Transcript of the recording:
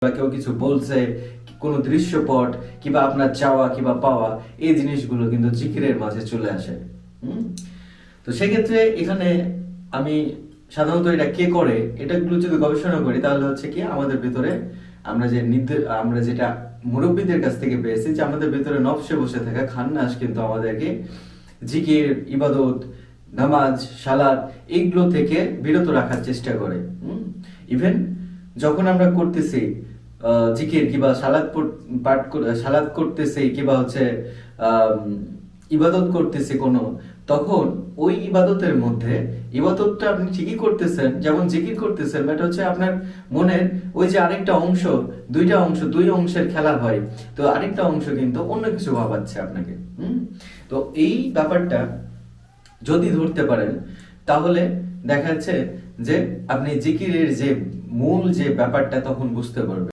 বা কেউ কিছু বলছে, কোনো দৃশ্যপট কিংবা আপনার চাওয়া কিংবা পাওয়া, এই জিনিসগুলো কিন্তু জিকিরের মাঝে চলে আসে। তো সেক্ষেত্রে এখানে আমি সাধারণত এটা কে করে, এটাগুলো যদি গবেষণা করি তাহলে হচ্ছে কি আমাদের ভিতরে আমরা যেটা মুরব্বীদের কাছ থেকে পেয়েছি যে আমাদের ভিতরে নফসে বসে থাকা খান্নাস কিন্তু আমাদেরকে জিকির, ইবাদত, নামাজ, সালাত এইগুলো থেকে বিরত রাখার চেষ্টা করে। ইভেন যখন আমরা করতেছি জিকির কিংবা সালাত করতেছি কিংবা হচ্ছে ইবাদত করতেছি কোনো, তখন ওই ইবাদতের মধ্যে ইবাদতটা আপনি ঠিকই করতেছেন, যেমন জিকির করতেছেন, বাট হচ্ছে আপনার মনের ওই যে আরেকটা অংশ, দুই অংশের খেলা হয়, তো আরেকটা অংশ কিন্তু অন্য কিছু ভাবাচ্ছে আপনাকে। তো এই ব্যাপারটা যদি ধরতে পারেন তাহলে দেখা যাচ্ছে যে আপনি জিকিরের যে মূল যে ব্যাপারটা তখন বুঝতে পারবেন।